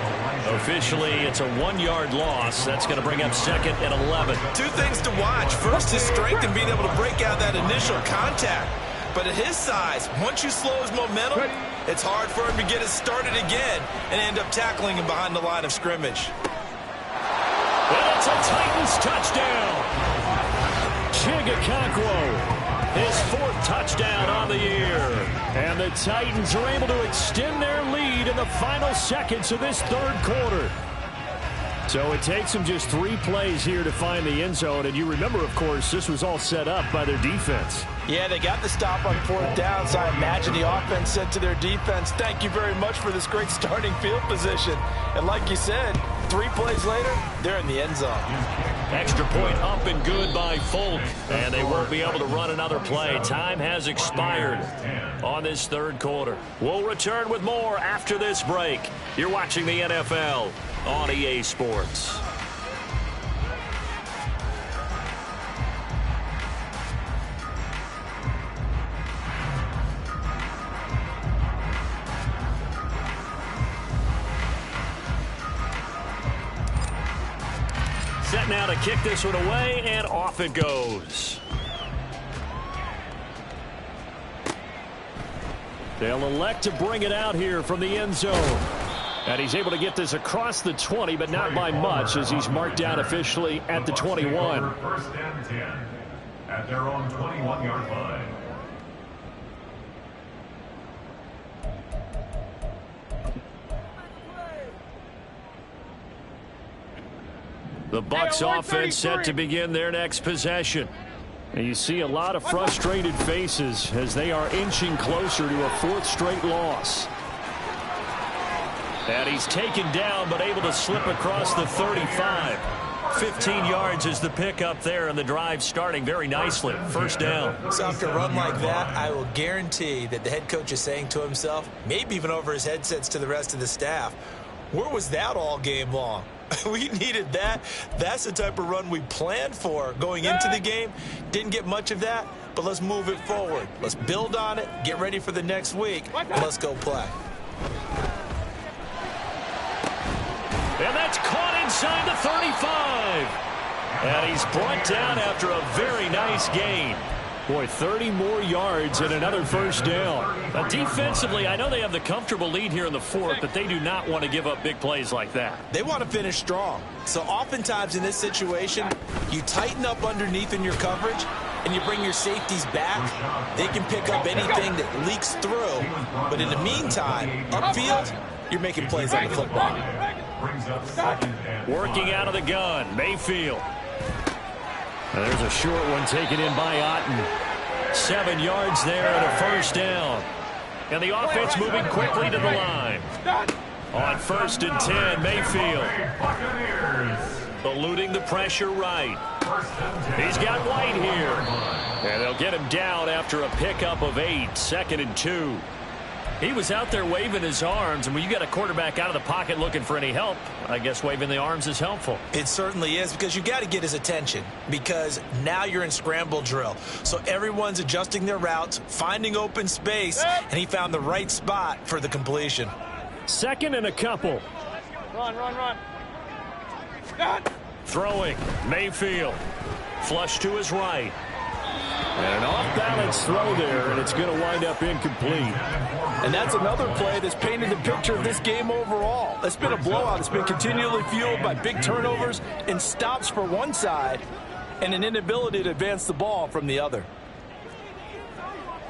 Officially, it's a 1-yard loss. That's going to bring up second and 11. Two things to watch. First, his strength and being able to break out that initial contact. But at his size, once you slow his momentum, it's hard for him to get it started again and end up tackling him behind the line of scrimmage. And it's a Titans touchdown. Chigakonkwo. His fourth touchdown on the year. And the Titans are able to extend their lead in the final seconds of this third quarter. So it takes them just 3 plays here to find the end zone. And you remember, of course, this was all set up by their defense. Yeah, they got the stop on fourth down, so I imagine the offense said to their defense, thank you very much for this great starting field position. And like you said, 3 plays later, they're in the end zone. Extra point up and good by Folk. And they won't be able to run another play. Time has expired on this third quarter. We'll return with more after this break. You're watching the NFL on EA Sports. Set now to kick this one away, and off it goes. They'll elect to bring it out here from the end zone. And he's able to get this across the 20, but not by much, as he's marked down officially at the 21. First and 10 at their own 21-yard line. The Bucs offense set to begin their next possession. And you see a lot of frustrated faces as they are inching closer to a 4th straight loss. And he's taken down but able to slip across the 35. 15 yards is the pickup there, and the drive starting very nicely. First down. So after a run like that, I will guarantee that the head coach is saying to himself, maybe even over his headsets to the rest of the staff, where was that all game long? We needed that. That's the type of run we planned for going into the game. Didn't get much of that, but let's move it forward. Let's build on it, get ready for the next week, and let's go play. And that's caught inside the 35. And he's brought down after a very nice gain. Boy, 30 more yards and another first down. Now, defensively, I know they have the comfortable lead here in the 4th, but they do not want to give up big plays like that. They want to finish strong. So oftentimes in this situation, you tighten up underneath in your coverage, and you bring your safeties back. They can pick up anything that leaks through. But in the meantime, upfield, you're making plays on the football. Working out of the gun, Mayfield. And there's a short one taken in by Otten. 7 yards there and a first down. And the offense moving quickly to the line. On 1st and 10, Mayfield. Eluding the pressure right. He's got White here. And they'll get him down after a pickup of 8. 2nd and 2. He was out there waving his arms, and when you got a quarterback out of the pocket looking for any help, I guess waving the arms is helpful. It certainly is, because you got to get his attention, because now you're in scramble drill. So everyone's adjusting their routes, finding open space, and he found the right spot for the completion. 2nd and a couple. Run. Throwing, Mayfield. Flush to his right. And an off-balance throw there, and it's going to wind up incomplete. And that's another play that's painted the picture of this game overall. It's been a blowout. It's been continually fueled by big turnovers and stops for one side and an inability to advance the ball from the other.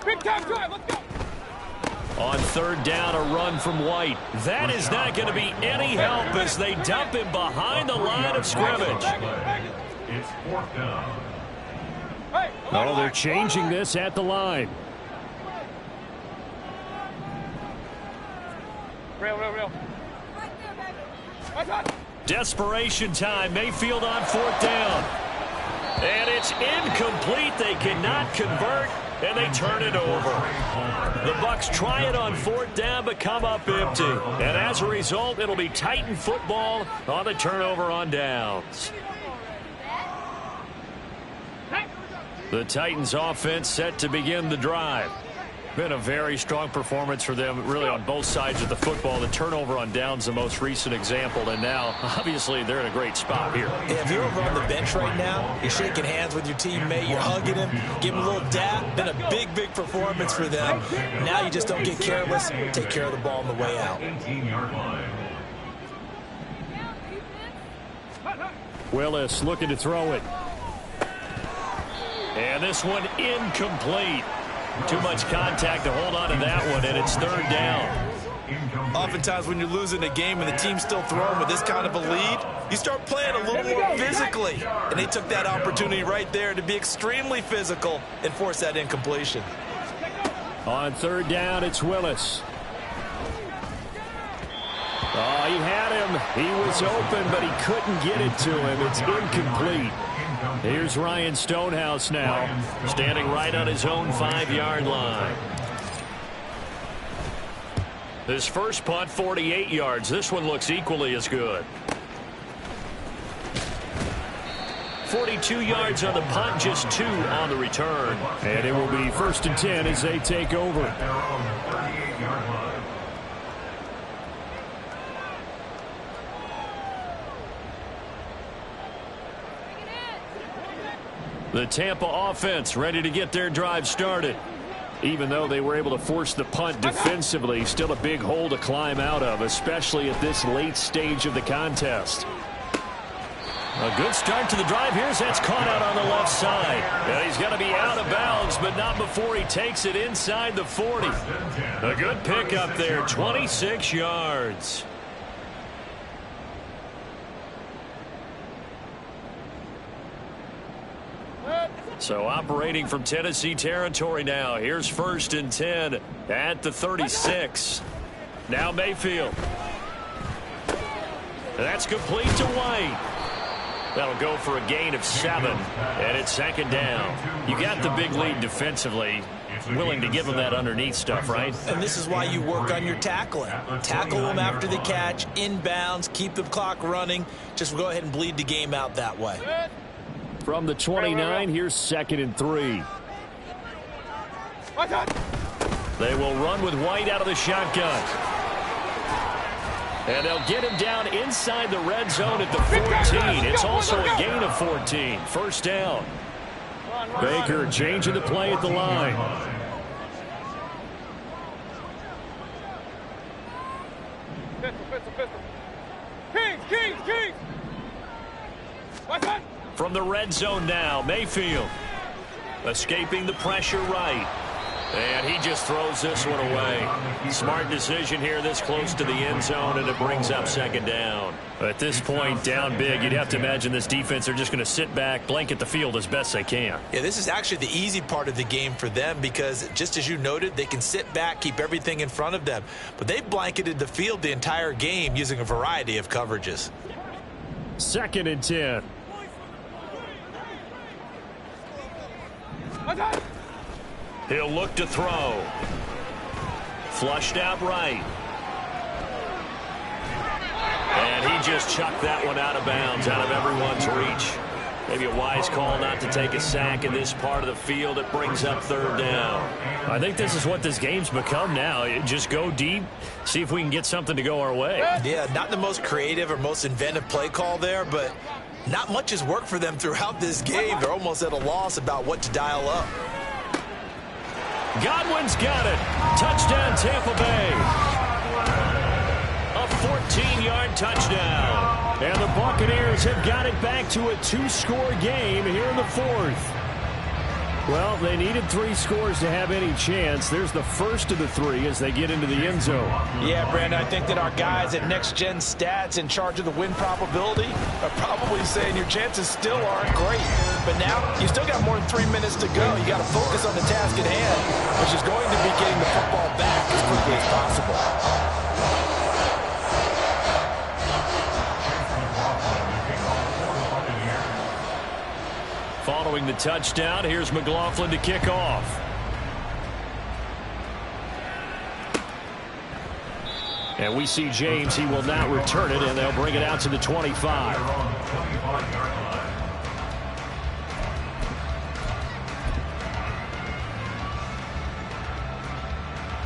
Big time drive, let's go. On 3rd down, a run from White. That is not going to be any help as they dump him behind the line of scrimmage. It's 4th down. Oh, they're changing this at the line. Real. Desperation time. Mayfield on 4th down. And it's incomplete. They cannot convert, and they turn it over. The Bucs try it on 4th down, but come up empty. And as a result, it'll be Titan football on the turnover on downs. The Titans offense set to begin the drive. Been a very strong performance for them, really, on both sides of the football. The turnover on downs, the most recent example, and now, obviously, they're in a great spot here. Yeah, if you're over on the bench right now, you're shaking hands with your teammate, you're hugging him, give him a little dap. Been a big performance for them. Now you just don't get careless. Take care of the ball on the way out. 18-yard line. Willis looking to throw it. And this one incomplete. Too much contact to hold on to that one, and it's 3rd down. Oftentimes when you're losing a game and the team's still throwing with this kind of a lead, you start playing a little more physically. And they took that opportunity right there to be extremely physical and force that incompletion. On 3rd down, it's Willis. Oh, he had him. He was open, but he couldn't get it to him. It's incomplete. Here's Ryan Stonehouse now, standing right on his own 5-yard line. His first punt, 48 yards. This one looks equally as good. 42 yards on the punt, just 2 on the return. And it will be 1st and 10 as they take over. The Tampa offense ready to get their drive started. Even though they were able to force the punt defensively, still a big hole to climb out of, especially at this late stage of the contest. A good start to the drive here as that's caught out on the left side. And he's going to be out of bounds, but not before he takes it inside the 40. A good pickup there, 26 yards. So operating from Tennessee territory now. Here's 1st and 10 at the 36. Now Mayfield. That's complete to White. That'll go for a gain of 7, and it's 2nd down. You got the big lead defensively. Willing to give them that underneath stuff, right? And this is why you work on your tackling. Tackle them after the catch, inbounds, keep the clock running. Just go ahead and bleed the game out that way. From the 29, here's 2nd and 3. They will run with White out of the shotgun. And they'll get him down inside the red zone at the 14. It's also a gain of 14. 1st down. Baker changing the play at the line. Kings. From the red zone now, Mayfield escaping the pressure right. And he just throws this one away. Smart decision here this close to the end zone, and it brings up second down. At this point, down big, you'd have to imagine this defense are just going to sit back, blanket the field as best they can. Yeah, this is actually the easy part of the game for them because, just as you noted, they can sit back, keep everything in front of them. But they blanketed the field the entire game using a variety of coverages. 2nd and 10. He'll look to throw. Flushed out right. And he just chucked that one out of bounds, out of everyone's reach. Maybe a wise call not to take a sack in this part of the field. It brings up 3rd down. I think this is what this game's become now. Just go deep, see if we can get something to go our way. Yeah, not the most creative or most inventive play call there, but not much has worked for them throughout this game. They're almost at a loss about what to dial up. Godwin's got it. Touchdown, Tampa Bay. A 14-yard touchdown. And the Buccaneers have got it back to a 2-score game here in the 4th. Well, they needed 3 scores to have any chance. There's the first of the 3 as they get into the end zone. Yeah, Brandon, I think that our guys at Next Gen Stats in charge of the win probability are probably saying your chances still aren't great. But now, you still got more than 3 minutes to go. You got to focus on the task at hand, which is going to be getting the football back as quickly as possible. Following the touchdown, here's McLaughlin to kick off. And we see James. He will not return it, and they'll bring it out to the 25.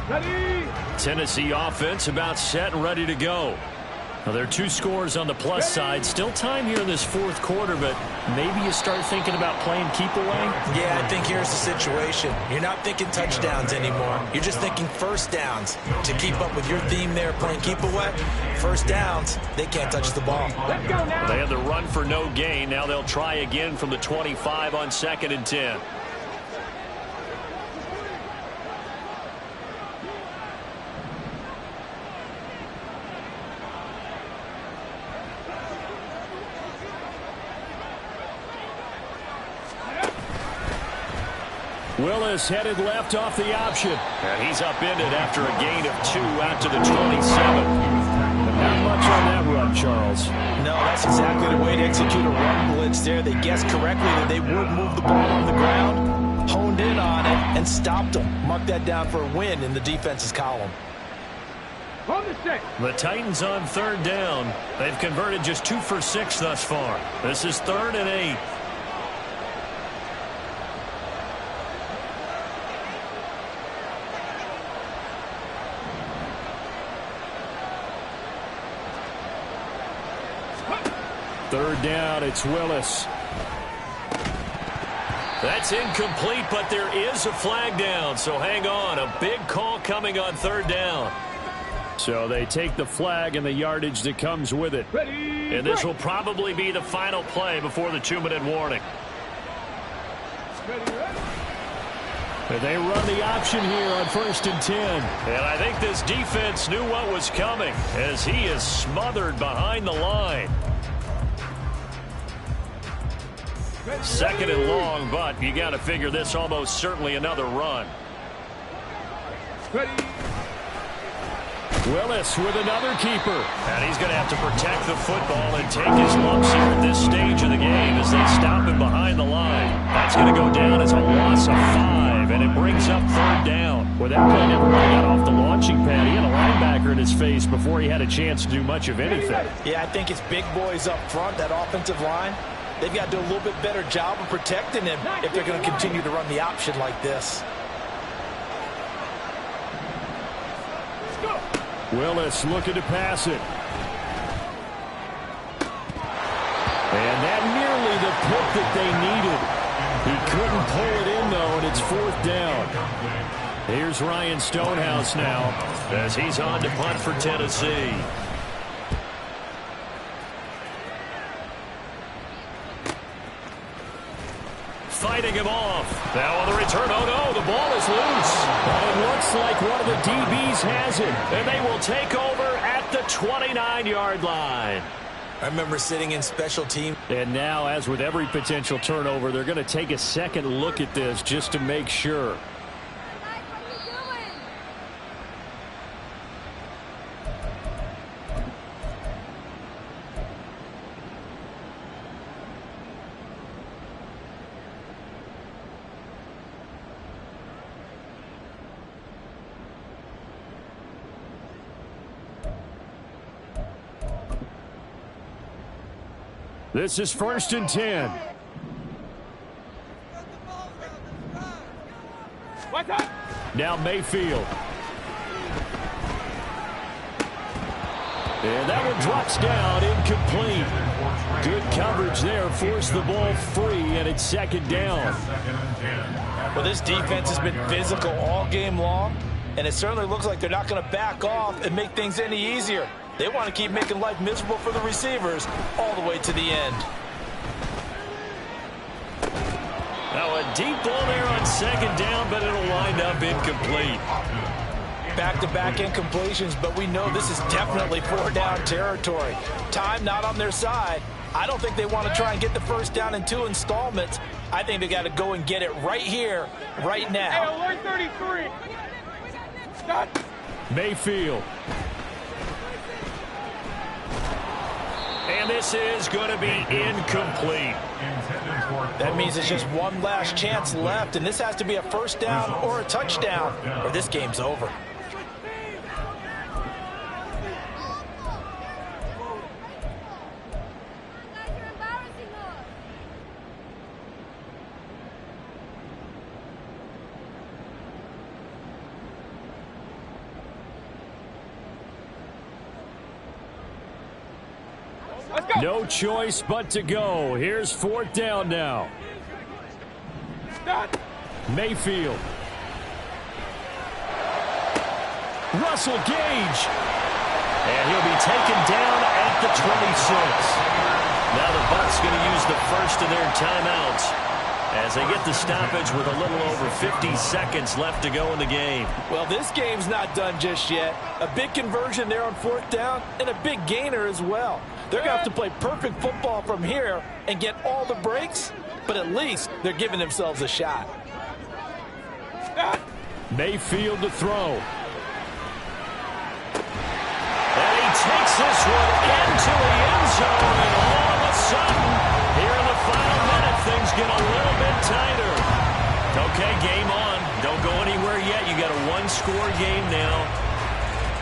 Ready. Tennessee offense about set and ready to go. Now, there are 2 scores on the plus side. Still time here in this 4th quarter, but maybe you start thinking about playing keep away? Yeah, I think here's the situation. You're not thinking touchdowns anymore. You're just thinking first downs. To keep up with your theme there, playing keep away, first downs, they can't touch the ball. Let's go now. They had the run for no gain. Now they'll try again from the 25 on 2nd and 10. Willis headed left off the option. And he's upended after a gain of 2 out to the 27. Not much on that run, Charles. No, that's exactly the way to execute a run blitz there. They guessed correctly that they would move the ball on the ground, honed in on it, and stopped them. Mark that down for a win in the defense's column. On the 6. The Titans on 3rd down. They've converted just 2 for 6 thus far. This is 3rd and 8. Third down, it's Willis. That's incomplete, but there is a flag down, so hang on. A big call coming on 3rd down. So they take the flag and the yardage that comes with it. Ready. And this will probably be the final play before the 2-minute warning. Ready. And they run the option here on 1st and 10. And I think this defense knew what was coming as he is smothered behind the line. 2nd and long, but you got to figure this almost certainly another run. Ready. Willis with another keeper. And he's going to have to protect the football and take his lumps here at this stage of the game as they stop him behind the line. That's going to go down as a loss of 5, and it brings up 3rd down. Well, that play never really got off the launching pad. He had a linebacker in his face before he had a chance to do much of anything. Yeah, I think it's big boys up front, that offensive line. They've got to do a little bit better job of protecting him if they're going to continue to run the option like this. Willis looking to pass it. And that nearly the pick that they needed. He couldn't pull it in, though, and it's 4th down. Here's Ryan Stonehouse now as he's on to punt for Tennessee. Fighting him off. Now on the return. turn. Oh, no, the ball is loose. But it looks like one of the DBs has it. And they will take over at the 29-yard line. I remember sitting in special teams. And now, as with every potential turnover, they're going to take a second look at this just to make sure. This is 1st and 10. Now Mayfield. And that one drops down, incomplete. Good coverage there, forced the ball free, and it's 2nd down. Well, this defense has been physical all game long, and it certainly looks like they're not going to back off and make things any easier. They want to keep making life miserable for the receivers all the way to the end. Now a deep ball there on 2nd down, but it'll wind up incomplete. Back-to-back incompletions, but we know this is definitely 4-down territory. Time not on their side. I don't think they want to try and get the 1st down in 2 installments. I think they got to go and get it right here, right now. Hey, 133. Stop. Mayfield. And this is going to be incomplete. That means it's just one last chance left, and this has to be a 1st down or a touchdown, or this game's over. No choice but to go. Here's 4th down now. Mayfield. Russell Gage. And he'll be taken down at the 26. Now the Bucs going to use the first of their timeouts as they get the stoppage with a little over 50 seconds left to go in the game. Well, this game's not done just yet. A big conversion there on 4th down and a big gainer as well. They're going to have to play perfect football from here and get all the breaks, but at least they're giving themselves a shot. Mayfield to throw. And he takes this one into the end zone, and all of a sudden, here in the final minute, things get a little bit tighter. Okay, game on. Don't go anywhere yet. You got a 1-score game now.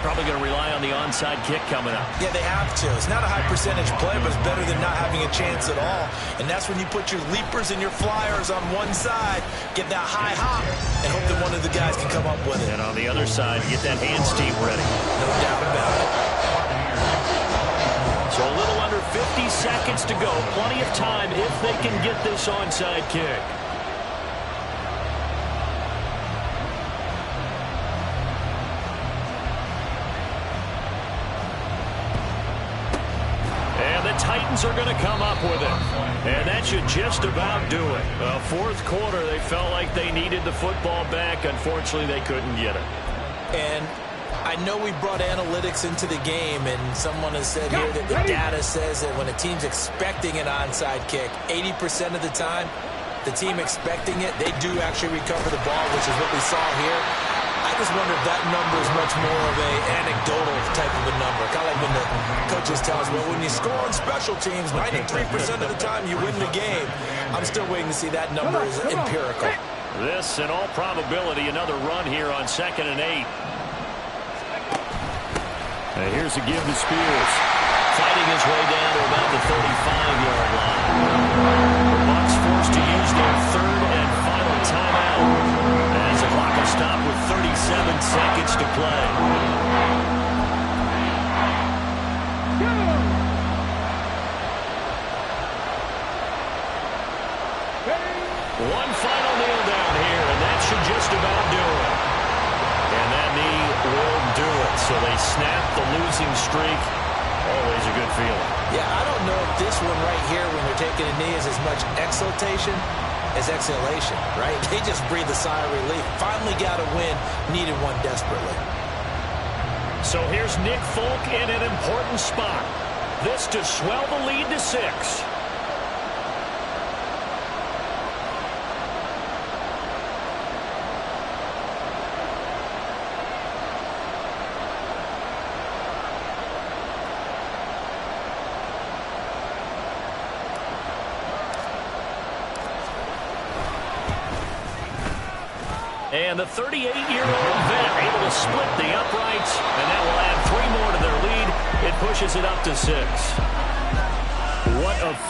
Probably going to rely on the onside kick coming up. Yeah, they have to. It's not a high percentage play, but it's better than not having a chance at all. And that's when you put your leapers and your flyers on one side, get that high hop, and hope that one of the guys can come up with it. And on the other side, get that hands team ready. No doubt about it. So a little under 50 seconds to go. Plenty of time if they can get this onside kick. Titans are going to come up with it, and that should just about do it. 4th quarter, they felt like they needed the football back. Unfortunately, they couldn't get it. And I know we brought analytics into the game, and someone has said here that the data says that when a team's expecting an onside kick, 80% of the time, the team expecting it, they do actually recover the ball, which is what we saw here. I just wonder if that number is much more of a anecdotal type of a number. Kind of like when the coaches tell us, well, when you score on special teams, 93% of the time you win the game. I'm still waiting to see that number is empirical. This, in all probability, another run here on 2nd and 8. And here's a give to Spears. Fighting his way down to about the 35-yard line. The Bucs forced to use their 3rd and final timeout. As the clock will stop with 37 seconds to play. One final kneel down here, and that should just about do it. And that knee will do it. So they snap the losing streak. Always a good feeling. Yeah, I don't know if this one right here, when they're taking a knee, is as much exultation is exhalation, right? They just breathe a sigh of relief. Finally got a win, needed one desperately. So here's Nick Folk in an important spot. This to swell the lead to 6. And the 38-year-old vet able to split the uprights, and that will add 3 more to their lead. It pushes it up to 6. What a